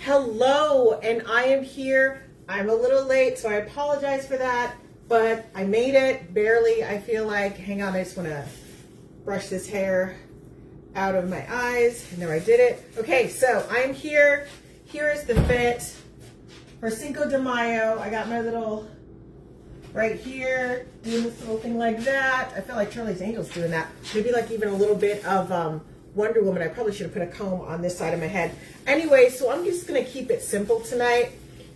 Hello, and I am here. I'm a little late, so I apologize for that, but I made it, barely. I feel like, hang on, I just want to brush this hair out of my eyes, and there I did it. Okay, so I'm here. Here is the fit for Cinco de Mayo. I got my little, right here, doing this little thing like that. I feel like Charlie's Angels doing that. Maybe like even a little bit of Wonder Woman. I probably should have put a comb on this side of my head. Anyway, so I'm just going to keep it simple tonight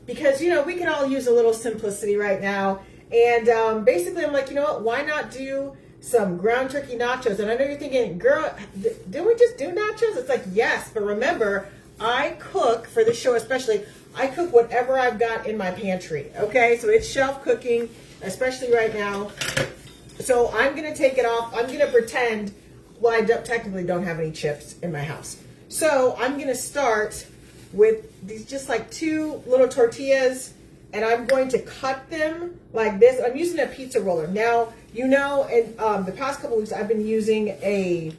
because, you know, we can all use a little simplicity right now. And basically, I'm like, you know what? Why not do some ground turkey nachos? And I know you're thinking, girl, didn't we just do nachos? It's like, yes, but remember, I cook for the show, especially. I cook whatever I've got in my pantry. Okay, so it's shelf cooking, especially right now. So I'm going to take it off. I'm going to pretend. Well, I technically don't have any chips in my house. So I'm going to start with these just like two little tortillas, and I'm going to cut them like this. I'm using a pizza roller. Now, you know, in the past couple weeks, I've been using a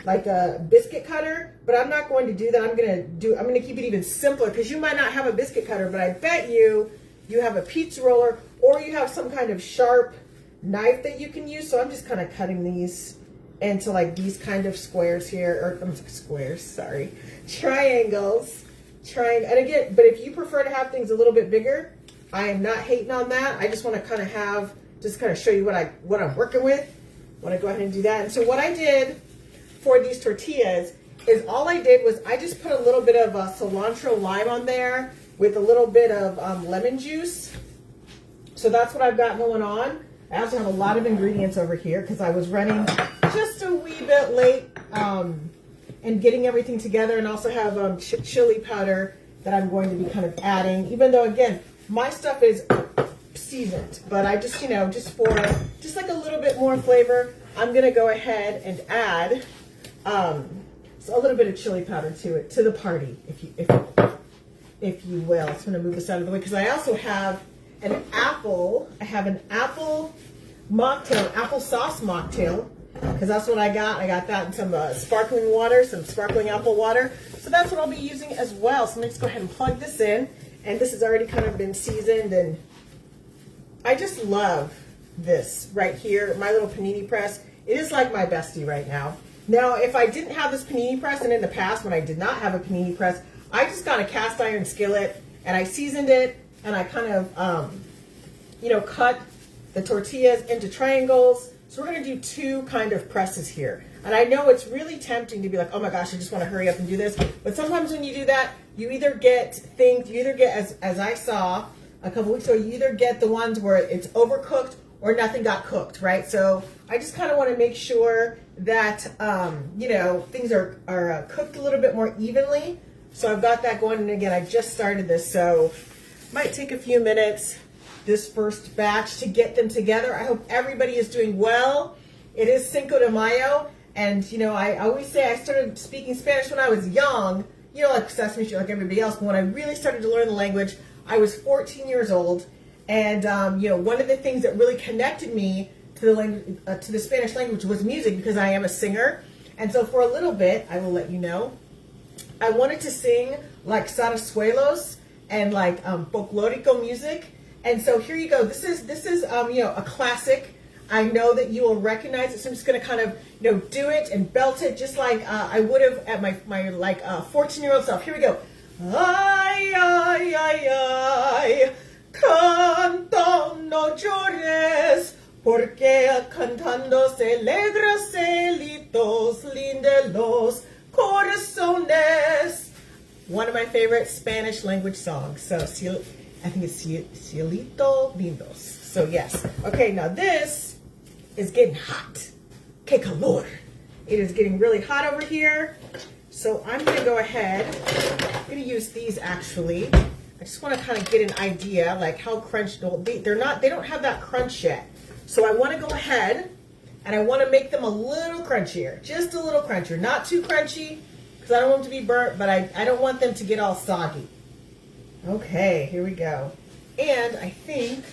biscuit cutter, but I'm not going to do that. I'm going to keep it even simpler because you might not have a biscuit cutter, but I bet you have a pizza roller or you have some kind of sharp knife that you can use. So I'm just kind of cutting these into like these kind of squares here, or triangles. And again, but if you prefer to have things a little bit bigger, I am not hating on that. I just want to kind of show you what I'm working with. I want to go ahead and do that. And so what I did for these tortillas is all I did was I just put a little bit of cilantro lime on there with a little bit of lemon juice. So that's what I've got going on. I also have a lot of ingredients over here because I was running just a wee bit late and getting everything together, and also have chili powder that I'm going to be kind of adding, even though, again, my stuff is seasoned, but I just, just like a little bit more flavor, I'm going to go ahead and add so a little bit of chili powder to it, to the party, if you will. So I'm going to move this out of the way because I also have an apple. I have an apple mocktail, applesauce mocktail, because that's what I got. I got that in some sparkling water, some sparkling apple water. So that's what I'll be using as well. So let me just go ahead and plug this in. And this has already kind of been seasoned, and I just love this right here, my little panini press. It is like my bestie right now. Now, if I didn't have this panini press, and in the past when I did not have a panini press, I just got a cast iron skillet and I seasoned it, and I kind of, cut the tortillas into triangles. So we're going to do two kind of presses here. And I know it's really tempting to be like, oh my gosh, I just want to hurry up and do this. But sometimes when you do that, you either get as I saw a couple weeks ago, you either get the ones where it's overcooked or nothing got cooked, right? So I just kind of want to make sure that, things are cooked a little bit more evenly. So I've got that going. And again, I just started this, so it might take a few minutes, this first batch, to get them together. I hope everybody is doing well. It is Cinco de Mayo. And, I always say I started speaking Spanish when I was young, like Sesame Street, like everybody else. But when I really started to learn the language, I was 14 years old. And, one of the things that really connected me to the Spanish language was music, because I am a singer. And so for a little bit, I will let you know, I wanted to sing like zarzuelos and like folklorico music. And so here you go. This is a classic. I know that you will recognize it, so I'm just going to kind of, do it and belt it just like I would have at my 14-year-old self. Here we go. Ay, ay, ay, ay, canto no llores, porque cantando se alegra celitos, linde los corazones. One of my favorite Spanish language songs. So I think it's Cielito Lindos. So yes. Okay, now this is getting hot. Que calor. It is getting really hot over here. So I'm going to go ahead. I'm going to use these actually. I just want to kind of get an idea like how crunched they don't have that crunch yet. So I want to go ahead and I want to make them a little crunchier. Just a little crunchier. Not too crunchy because I don't want them to be burnt, but I don't want them to get all soggy. Okay, here we go. And I think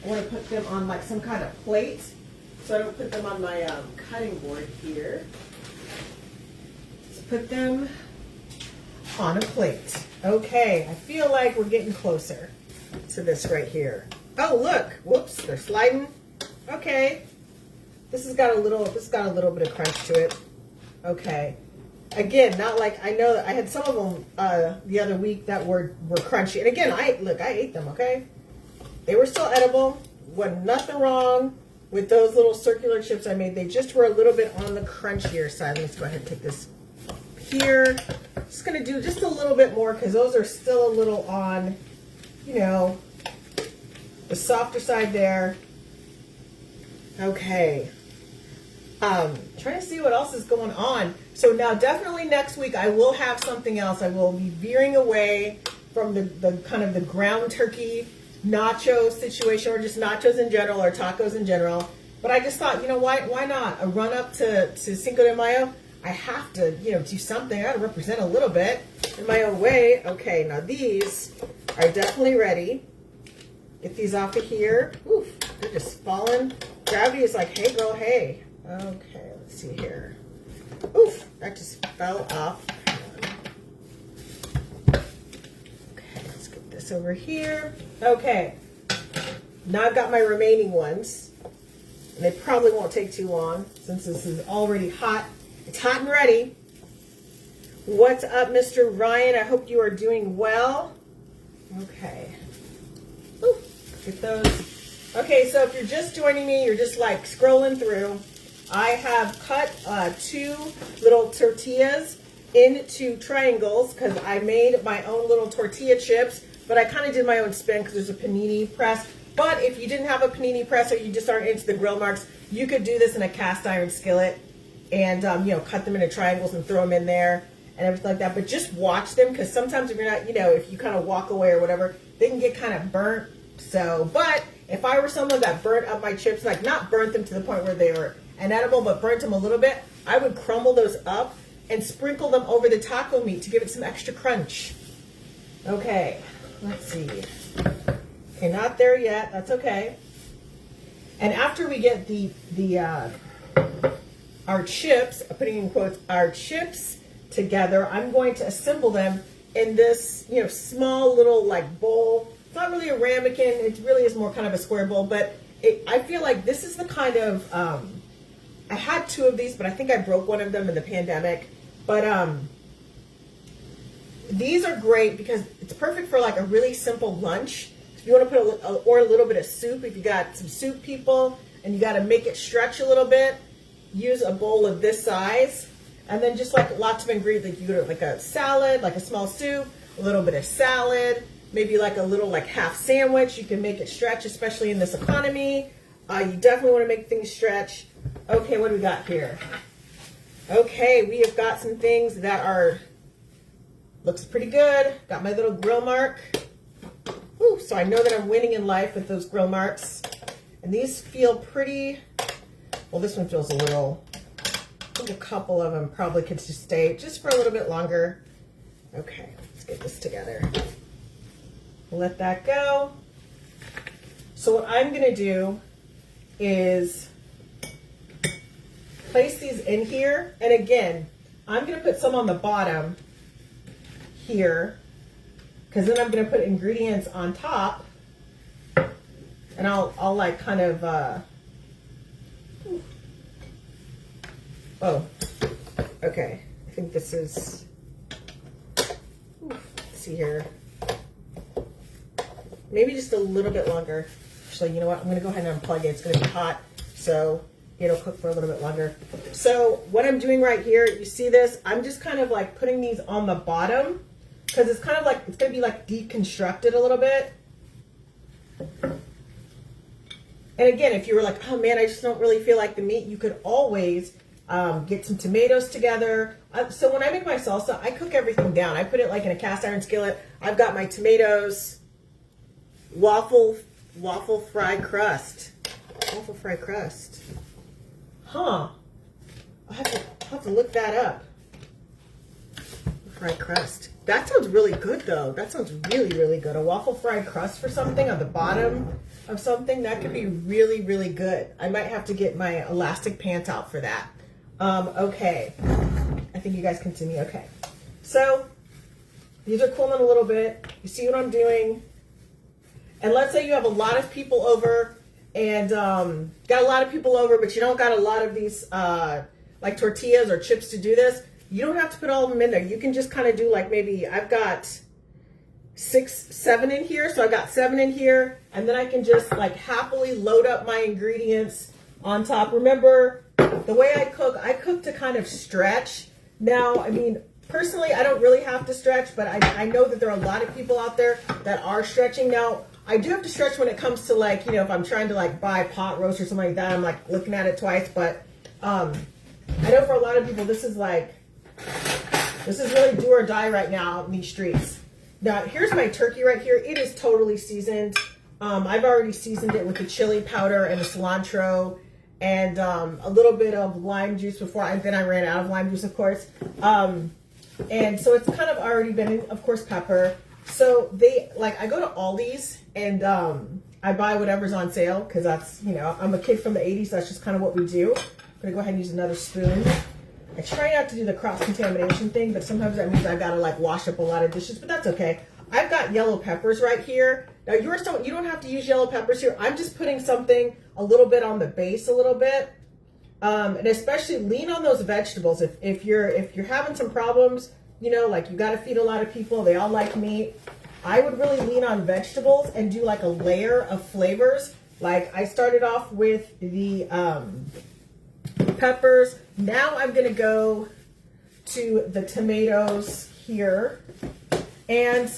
I want to put them on like some kind of plate, so I don't put them on my cutting board here. Let's put them on a plate. Okay, I feel like we're getting closer to this right here. Oh, look. Whoops, they're sliding. Okay. This has got a little bit of crunch to it. Okay. Again, not like, I know that I had some of them the other week that were crunchy. And again, I ate them, okay? They were still edible. Wasn't nothing wrong with those little circular chips I made. They just were a little bit on the crunchier side. Let's go ahead and take this here. Just gonna do just a little bit more because those are still a little on, you know, the softer side there. Okay. Trying to see what else is going on. So now definitely next week I will have something else. I will be veering away from the kind of the ground turkey nacho situation, or just nachos in general, or tacos in general. But I just thought, you know, why not? A run up to Cinco de Mayo, I have to, you know, do something. I got to represent a little bit in my own way. Okay, now these are definitely ready. Get these off of here. Oof, they're just falling. Gravity is like, hey girl, hey. Okay, let's see here. Oof, that just fell off. Okay, let's get this over here. Okay, now I've got my remaining ones. And they probably won't take too long since this is already hot. It's hot and ready. What's up, Mr. Ryan? I hope you are doing well. Okay. Ooh, get those. Okay, so if you're just joining me, you're just like scrolling through. I have cut 2 little tortillas into triangles because I made my own little tortilla chips, but I kind of did my own spin because there's a panini press. But if you didn't have a panini press or you just aren't into the grill marks, you could do this in a cast iron skillet and, you know, cut them into triangles and throw them in there and everything like that. But just watch them because sometimes if you're not, you know, if you kind of walk away or whatever, they can get kind of burnt. So, but if I were someone that burnt up my chips, like not burnt them to the point where they were inedible, but burnt them a little bit, I would crumble those up and sprinkle them over the taco meat to give it some extra crunch. Okay, let's see. Okay, not there yet. That's okay. And after we get our chips, putting in quotes, our chips together, I'm going to assemble them in this, you know, small little like bowl. It's not really a ramekin. It really is more kind of a square bowl, but I feel like this is the kind of, I had 2 of these, but I think I broke one of them in the pandemic. But these are great because it's perfect for like a really simple lunch. If you want to put or a little bit of soup, if you got some soup people and you got to make it stretch a little bit, use a bowl of this size. And then just like lots of ingredients, like you go to like a salad, like a small soup, a little bit of salad, maybe like a little like half sandwich. You can make it stretch, especially in this economy. You definitely want to make things stretch. Okay, what do we got here? Okay, we have got some things that are, looks pretty good. Got my little grill mark. Whew, so I know that I'm winning in life with those grill marks. And these feel pretty, well, this one feels a little, I think a couple of them probably could just stay just for a little bit longer. Okay, let's get this together. We'll let that go. So what I'm gonna do is place these in here. And again, I'm gonna put some on the bottom here because then I'm gonna put ingredients on top and I'll like kind of, oh, okay. I think this is, let's see here. Maybe just a little bit longer. Actually, you know what? I'm gonna go ahead and unplug it. It's gonna be hot, so it'll cook for a little bit longer. So what I'm doing right here, you see this? I'm just kind of like putting these on the bottom because it's kind of like, it's gonna be like deconstructed a little bit. And again, if you were like, oh man, I just don't really feel like the meat, you could always get some tomatoes together. So when I make my salsa, I cook everything down. I put it like in a cast iron skillet. I've got my tomatoes, waffle fry crust. Waffle fry crust. Huh. I'll have to look that up. Fried crust. That sounds really good though. That sounds really, really good. A waffle fried crust for something on the bottom of something, that could be really, really good. I might have to get my elastic pants out for that. Okay. I think you guys can see me. Okay. So These are cooling a little bit. You see what I'm doing? And let's say you have a lot of people over and got a lot of people over, but you don't got a lot of these like tortillas or chips to do this. You don't have to put all of them in there. You can just kind of do like maybe I've got 6, 7 in here. So I got 7 in here, and then I can just like happily load up my ingredients on top. Remember, the way I cook to kind of stretch. Now, I mean, personally, I don't really have to stretch, but I know that there are a lot of people out there that are stretching. Now, I do have to stretch when it comes to like, you know, if I'm trying to like buy pot roast or something like that, I'm like looking at it twice. But I know for a lot of people, this is really do or die right now in these streets. Now, here's my turkey right here. It is totally seasoned. I've already seasoned it with the chili powder and the cilantro and a little bit of lime juice then I ran out of lime juice, of course. And so it's kind of already been, of course, pepper. So I go to Aldi's and I buy whatever's on sale because that's, you know, I'm a kid from the 80s. So that's just kind of what we do. I'm going to go ahead and use another spoon. I try not to do the cross-contamination thing, but sometimes that means I've got to like wash up a lot of dishes, but that's okay. I've got yellow peppers right here. Now you don't have to use yellow peppers here. I'm just putting something a little bit on the base a little bit. And especially lean on those vegetables. If you're having some problems, you know, like you got to feed a lot of people, they all like meat. I would really lean on vegetables and do like a layer of flavors. Like I started off with the peppers. Now I'm going to go to the tomatoes here. And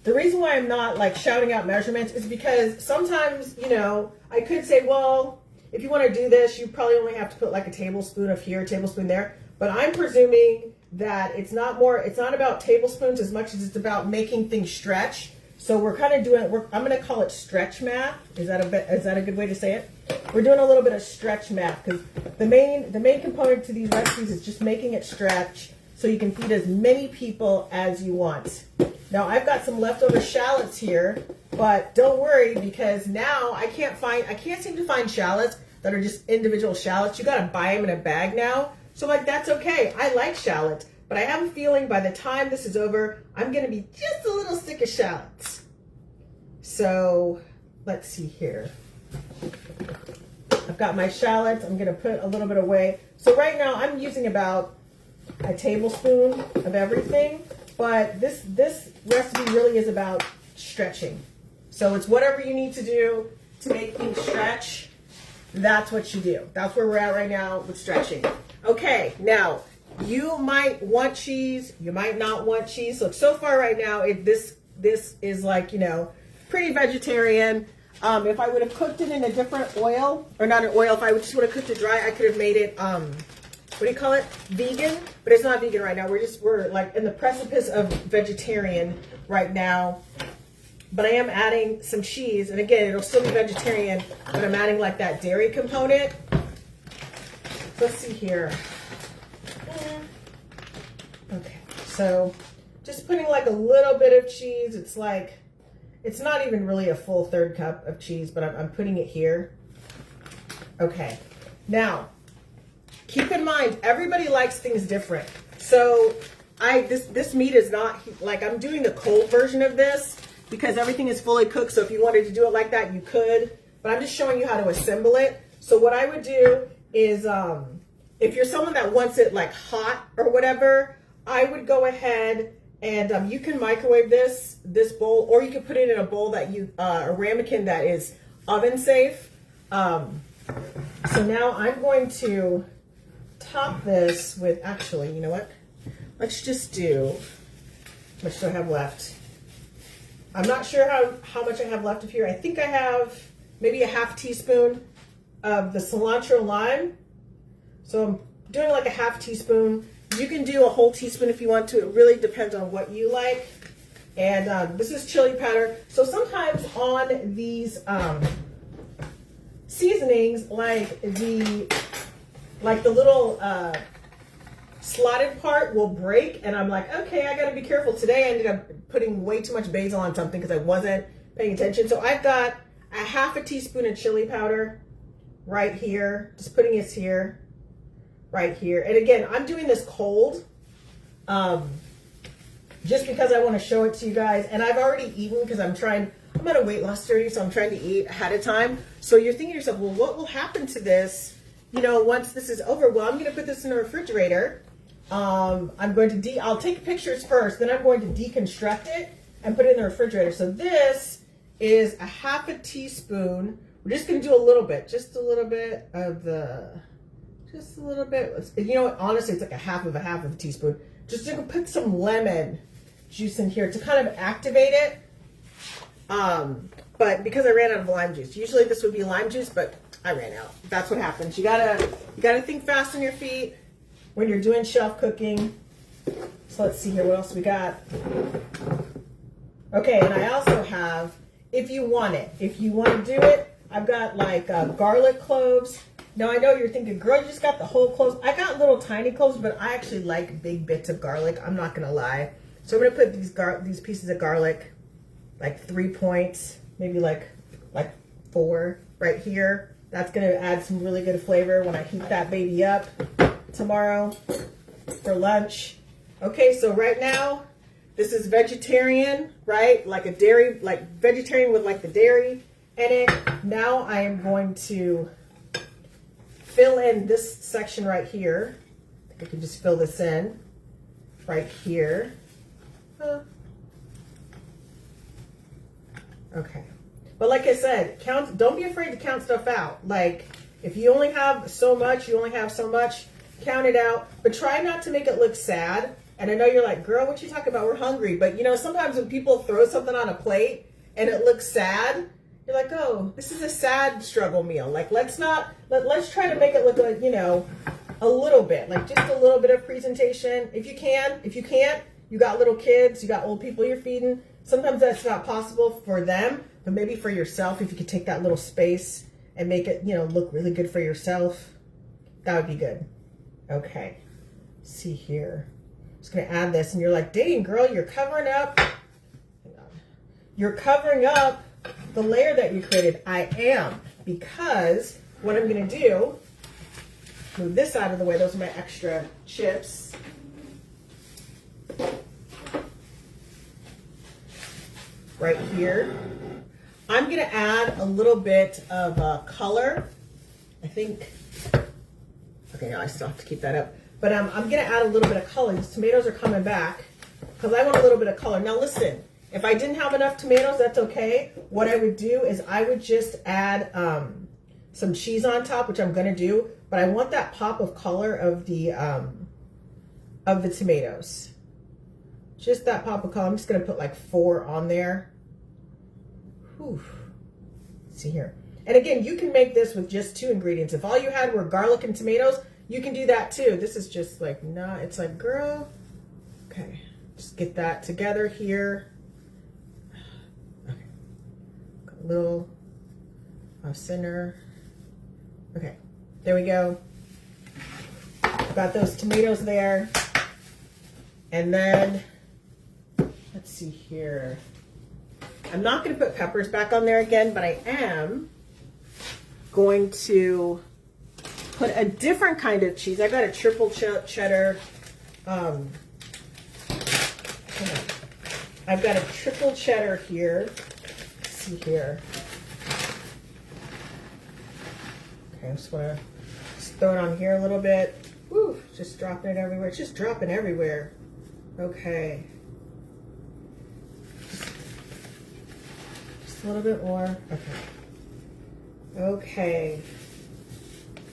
the reason why I'm not like shouting out measurements is because sometimes, you know, I could say, well, if you want to do this, you probably only have to put like a tablespoon of here, a tablespoon there. But I'm presuming that it's not about tablespoons as much as it's about making things stretch. So we're kind of doing, I'm going to call it stretch math. Is that a good way to say it? We're doing a little bit of stretch math because the main component to these recipes is just making it stretch so you can feed as many people as you want. Now I've got some leftover shallots here, but don't worry because now I can't seem to find shallots that are just individual shallots. You got to buy them in a bag now. So like, that's okay. I like shallots, but I have a feeling by the time this is over, I'm going to be just a little sick of shallots. So let's see here. I've got my shallots. I'm going to put a little bit away. So right now I'm using about a tablespoon of everything, but this recipe really is about stretching. So it's whatever you need to do to make things stretch. That's what you do. That's where we're at right now with stretching. Okay, now you might want cheese, you might not want cheese. So far right now, this is like, you know, pretty vegetarian. If I would have cooked it in a different oil, or not an oil, if I just would have cooked it dry, I could have made it, what do you call it? Vegan, but it's not vegan right now. We're like in the precipice of vegetarian right now. But I am adding some cheese, and again, it'll still be vegetarian, but I'm adding like that dairy component. Let's see here. Okay, so just putting like a little bit of cheese. It's not even really a full 1/3 cup of cheese, but I'm putting it here. Okay, now keep in mind, everybody likes things different. So this meat is not, like, I'm doing the cold version of this because everything is fully cooked. So if you wanted to do it like that, you could, but I'm just showing you how to assemble it. So what I would do is, if you're someone that wants it like hot or whatever, I would go ahead and you can microwave this bowl, or you can put it in a bowl that a ramekin that is oven safe. So now I'm going to top this with, actually, you know what? Let's just do, how much do I have left? I'm not sure how much I have left of here. I think I have maybe a 1/2 teaspoon of the cilantro lime. So I'm doing like a 1/2 teaspoon. You can do a whole teaspoon if you want to. It really depends on what you like. And this is chili powder. So sometimes on these seasonings, like the little slotted part will break, and I'm like, okay, I got to be careful. Today I ended up putting way too much basil on something because I wasn't paying attention. So I've got a 1/2 teaspoon of chili powder right here. Just putting this here. Right here. And again, I'm doing this cold. just because I want to show it to you guys. And I've already eaten because I'm on a weight loss journey, so I'm trying to eat ahead of time. So you're thinking to yourself, well, what will happen to this, you know, once this is over? Well, I'm going to put this in the refrigerator. I'll take pictures first, then I'm going to deconstruct it and put it in the refrigerator. So this is a half a teaspoon. We're just going to do a little bit, just a little bit. You know what? Honestly, it's like a half of a teaspoon. Just to put some lemon juice in here to kind of activate it. But because I ran out of lime juice, usually this would be lime juice, but I ran out. That's what happens. You gotta think fast on your feet when you're doing shelf cooking. So let's see here, what else we got? Okay, and I also have, if you want to do it, I've got like garlic cloves. Now I know you're thinking, girl, you just got the whole cloves. I got little tiny cloves, but I actually like big bits of garlic. I'm not gonna lie. So I'm gonna put these pieces of garlic, like 3 points, maybe like 4 right here. That's gonna add some really good flavor when I heat that baby up tomorrow for lunch. Okay, so right now, this is vegetarian, right? Like vegetarian with like the dairy in it. Now I am going to fill in this section right here. I think I can just fill this in right here. Okay. But like I said, don't be afraid to count stuff out. Like if you only have so much, count it out. But try not to make it look sad. And I know you're like, girl, what you talking about? We're hungry. But you know, sometimes when people throw something on a plate and it looks sad, you're like, oh, this is a sad struggle meal. Like let's try to make it look like, you know, a little bit, like just a little bit of presentation. If you can. If you can't, you got little kids, you got old people you're feeding. Sometimes that's not possible for them, but maybe for yourself, if you could take that little space and make it, you know, look really good for yourself, that would be good. Okay, let's see here. I'm just gonna add this, and you're like, dang, girl, you're covering up. You're covering up the layer that you created. I am, because what I'm gonna do, move this out of the way. Those are my extra chips. Right here. I'm gonna add a little bit of color. I think, okay, now I still have to keep that up. But I'm gonna add a little bit of color. These tomatoes are coming back because I want a little bit of color. Now listen, if I didn't have enough tomatoes, that's okay. What I would do is I would just add some cheese on top, which I'm gonna do, but I want that pop of color of the tomatoes. Just that pop of color. I'm just gonna put like 4 on there. Whew. Let's see here. And again, you can make this with just 2 ingredients. If all you had were garlic and tomatoes, you can do that too. This is just like, nah, it's like, girl. Okay, just get that together here. Okay, got a little center. Okay, there we go. Got those tomatoes there. And then, let's see here. I'm not going to put peppers back on there again, but I am going to put a different kind of cheese. I got a triple cheddar. I've got a triple cheddar here. Let's see here. Okay, I just want to throw it on here a little bit. Woo, just dropping it everywhere. It's just dropping everywhere. Okay. Just a little bit more. Okay. Okay.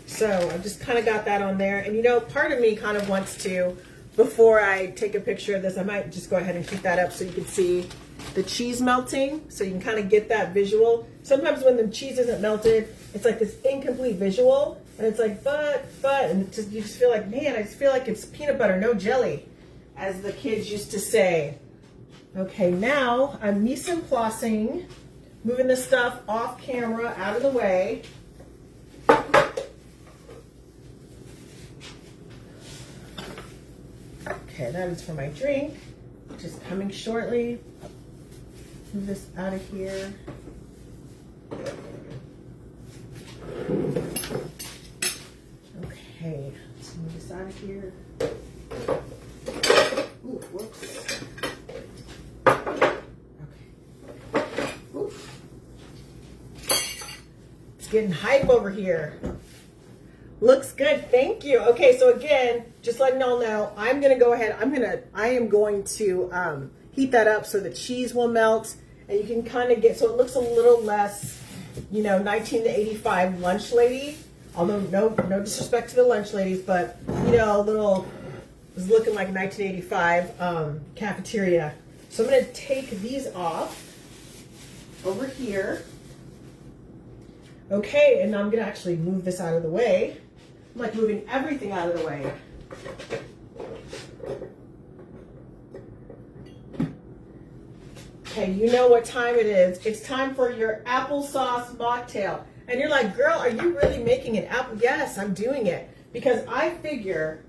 So I've just kind of got that on there. And you know, part of me kind of wants to, before I take a picture of this, I might just go ahead and keep that up so you can see the cheese melting. So you can kind of get that visual. Sometimes when the cheese isn't melted, it's like this incomplete visual. And it's like, but, and it's just, you just feel like, man, I just feel like it's peanut butter, no jelly, as the kids used to say. Okay, now I'm mise en placing, moving this stuff off camera, out of the way. Okay, that is for my drink, which is coming shortly. Move this out of here. Okay, let's move this out of here. Ooh, whoops. getting hype over here. Looks good, thank you. Okay, so again, just letting y'all know, I'm gonna go ahead, I am going to heat that up so the cheese will melt, and you can kind of get, so it looks a little less, you know, 1985 lunch lady, although no disrespect to the lunch ladies, but, you know, a little, it was looking like 1985 cafeteria. So I'm gonna take these off over here. Okay, and I'm gonna actually move this out of the way. I'm like moving everything out of the way. Okay, you know what time it is. It's time for your applesauce mocktail. And you're like, girl, are you really making an apple? Yes, I'm doing it. Because I figure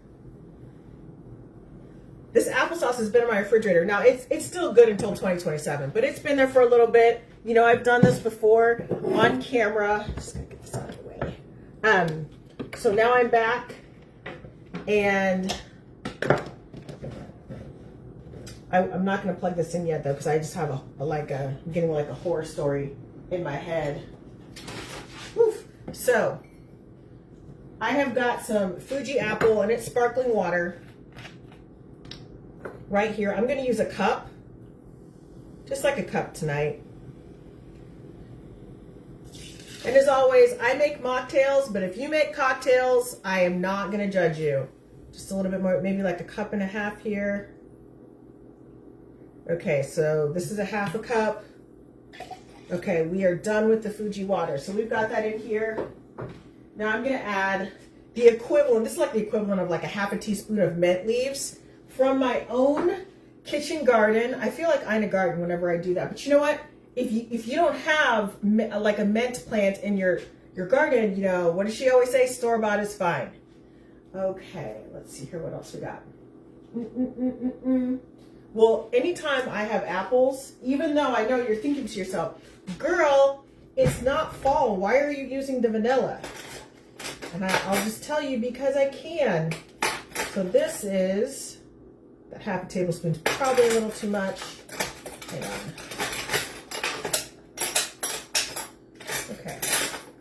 this applesauce has been in my refrigerator. Now, it's still good until 2027, but it's been there for a little bit. You know, I've done this before on camera. Just gonna get this out of the way. So now I'm back, and I'm not gonna plug this in yet though, because I just have I'm getting like a horror story in my head. Woof. So I have got some Fuji apple, and it's sparkling water right here. I'm gonna use a cup, just like a cup tonight. And as always, I make mocktails, but if you make cocktails, I am not going to judge you. Just a little bit more, maybe like a cup and a half here. Okay, so this is a half a cup. Okay, we are done with the Fuji water. So we've got that in here. Now I'm going to add the equivalent, this is like the equivalent of like a half a teaspoon of mint leaves from my own kitchen garden. I feel like I'm in a garden whenever I do that, but you know what? If you don't have like a mint plant in your garden, you know, what does she always say? Store-bought is fine. Okay, let's see here. What else we got? Well, anytime I have apples, even though I know you're thinking to yourself, girl, it's not fall. Why are you using the vanilla? And I'll just tell you, because I can. So this is that half a tablespoon, probably a little too much. Hang on. Okay,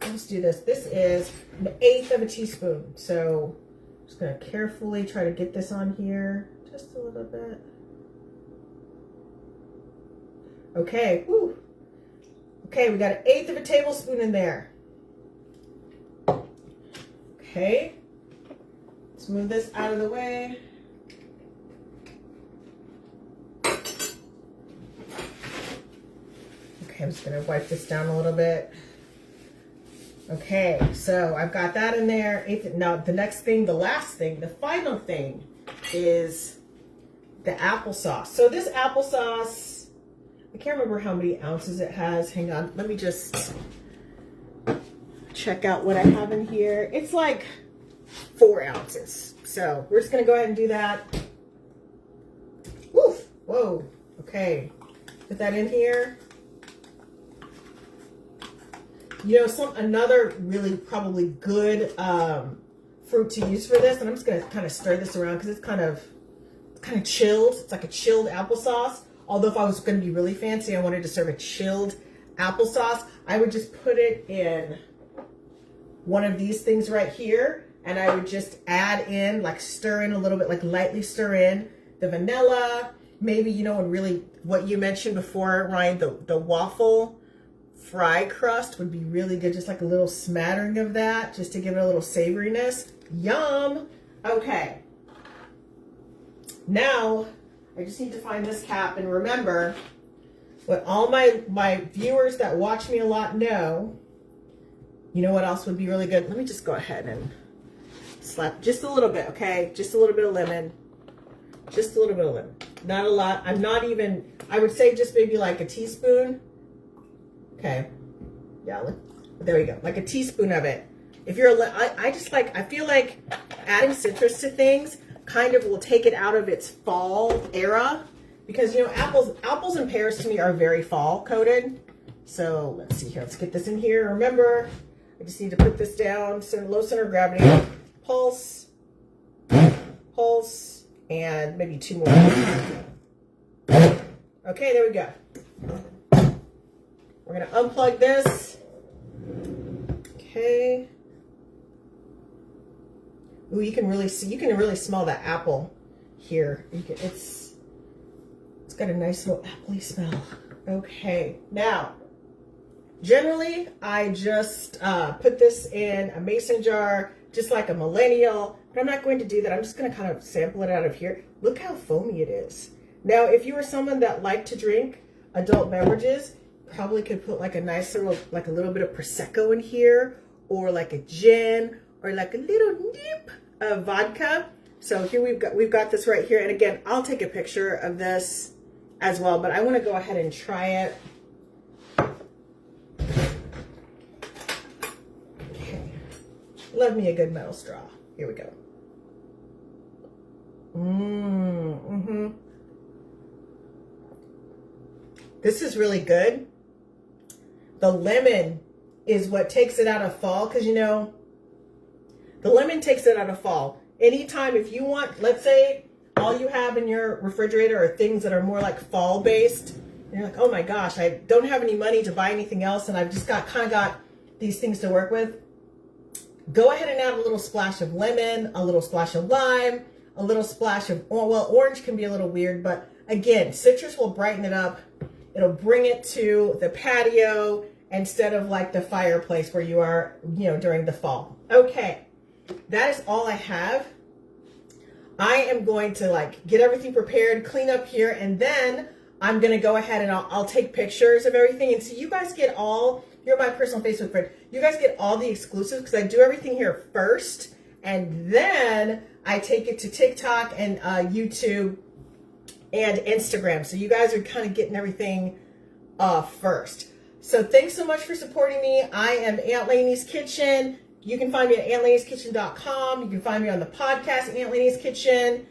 let's do this. This is 1/8 of a teaspoon. So I'm just gonna carefully try to get this on here just a little bit. Okay, whew. Okay, we got 1/8 of a tablespoon in there. Okay, let's move this out of the way. Okay, I'm just gonna wipe this down a little bit. Okay, so I've got that in there. Now the next thing, the last thing, the final thing is the applesauce. So this applesauce, I can't remember how many ounces it has. Hang on, let me just check out what I have in here. It's like 4 ounces. So we're just gonna go ahead and do that. Woof, whoa, okay. Put that in here. You know, another really probably good fruit to use for this, and I'm just gonna kind of stir this around because it's kind of chilled. It's like a chilled applesauce. Although if I was going to be really fancy, I wanted to serve a chilled applesauce, I would just put it in one of these things right here, and I would just add in, like stir in a little bit, like lightly stir in the vanilla. Maybe, you know, and really what you mentioned before, Ryan, the waffle fry crust would be really good. Just like a little smattering of that, just to give it a little savoriness. Yum. Okay. Now, I just need to find this cap, and remember, what all my viewers that watch me a lot know, you know what else would be really good? Let me just go ahead and slap just a little bit, okay? Just a little bit of lemon. Just a little bit of lemon. Not a lot. I'm not even, I would say just maybe like a teaspoon. Okay. Yeah, there we go. Like a teaspoon of it. If you're, I feel like adding citrus to things kind of will take it out of its fall era, because, you know, apples and pears to me are very fall coated. So let's see here. Let's get this in here. Remember, I just need to put this down. Low center of gravity. Pulse. Pulse. And maybe 2 more. Okay, there we go. We're going to unplug this. Okay. Ooh, you can really smell that apple here. It's got a nice little appley smell. Okay, now, generally, I just put this in a mason jar, just like a millennial, but I'm not going to do that. I'm just going to kind of sample it out of here. Look how foamy it is. Now, if you were someone that liked to drink adult beverages, probably could put like a nice little, like a little bit of Prosecco in here, or like a gin, or like a little nip of vodka. So here we've got this right here. And again, I'll take a picture of this as well, but I want to go ahead and try it. Okay. Love me a good metal straw. Here we go. This is really good. The lemon is what takes it out of fall, because you know, the lemon takes it out of fall. Anytime if you want, let's say all you have in your refrigerator are things that are more like fall based, and you're like, oh my gosh, I don't have any money to buy anything else, and I've just got these things to work with. Go ahead and add a little splash of lemon, a little splash of lime, a little splash of, well, orange can be a little weird, but again, citrus will brighten it up. It'll bring it to the patio instead of like the fireplace where you are, you know, during the fall. Okay, that is all I have. I am going to like get everything prepared, clean up here, and then I'm going to go ahead and I'll take pictures of everything. And so you guys get all, you're my personal Facebook friend, you guys get all the exclusives because I do everything here first. And then I take it to TikTok and YouTube and Instagram. So you guys are kind of getting everything first. So thanks so much for supporting me. I am Aunt Lainey's Kitchen. You can find me at AuntLainey'sKitchen.com. You can find me on the podcast, Aunt Lainey's Kitchen.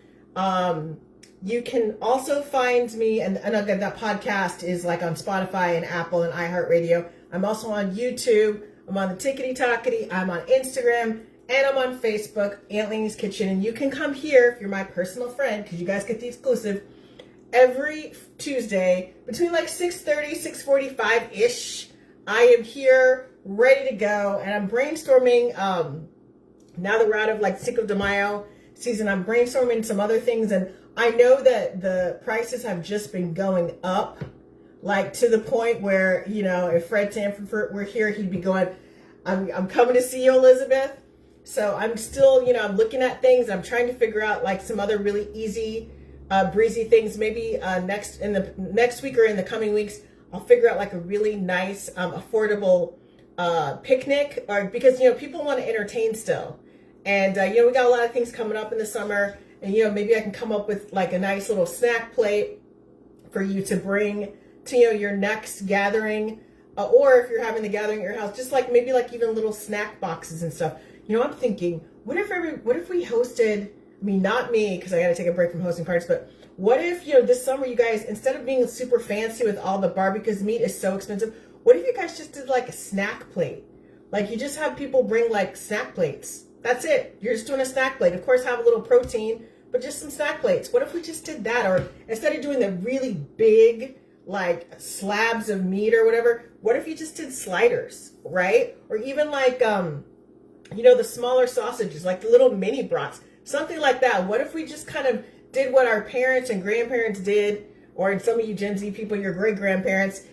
You can also find me, and again, that podcast is like on Spotify and Apple and iHeartRadio. I'm also on YouTube. I'm on the Tickety Talkety. I'm on Instagram. And I'm on Facebook, Aunt Lainey's Kitchen. And you can come here if you're my personal friend, because you guys get the exclusive, every Tuesday between like 6:30, 6:45-ish. I am here ready to go, and I'm brainstorming. Now that we're out of like Cinco de Mayo season, I'm brainstorming some other things, and I know that the prices have just been going up, like to the point where, you know, if Fred Sanford were here, he'd be going, I'm coming to see you, Elizabeth. So I'm still, you know, I'm looking at things. I'm trying to figure out like some other really easy, breezy things. Maybe next week or in the coming weeks, I'll figure out like a really nice, affordable picnic, or because, you know, people want to entertain still. And, you know, we got a lot of things coming up in the summer, and, you know, maybe I can come up with like a nice little snack plate for you to bring to, you know, your next gathering, or if you're having the gathering at your house, just like maybe like even little snack boxes and stuff. You know, I'm thinking, what if we hosted, I mean, not me, because I got to take a break from hosting parties, but what if, you know, this summer you guys, instead of being super fancy with all the barbecue, because meat is so expensive, what if you guys just did like a snack plate? Like you just have people bring like snack plates. That's it. You're just doing a snack plate. Of course, have a little protein, but just some snack plates. What if we just did that? Or instead of doing the really big, like slabs of meat or whatever, what if you just did sliders, right? Or even like, you know, the smaller sausages, like the little mini brats, something like that. What if we just kind of did what our parents and grandparents did, or in some of you Gen Z people, your great grandparents,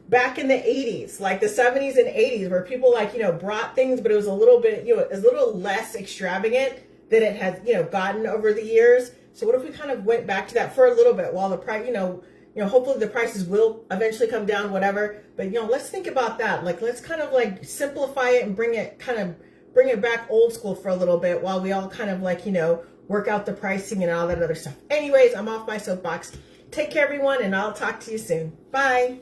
back in the 80s, like the 70s and 80s, where people like, you know, brought things, but it was a little bit, you know, a little less extravagant than it has, you know, gotten over the years. So what if we kind of went back to that for a little bit while the price, you know, hopefully the prices will eventually come down, whatever. But, you know, let's think about that. Like, let's kind of like simplify it and bring it back old school for a little bit while we all kind of like, you know, work out the pricing and all that other stuff. Anyways, I'm off my soapbox. Take care, everyone, and I'll talk to you soon. Bye.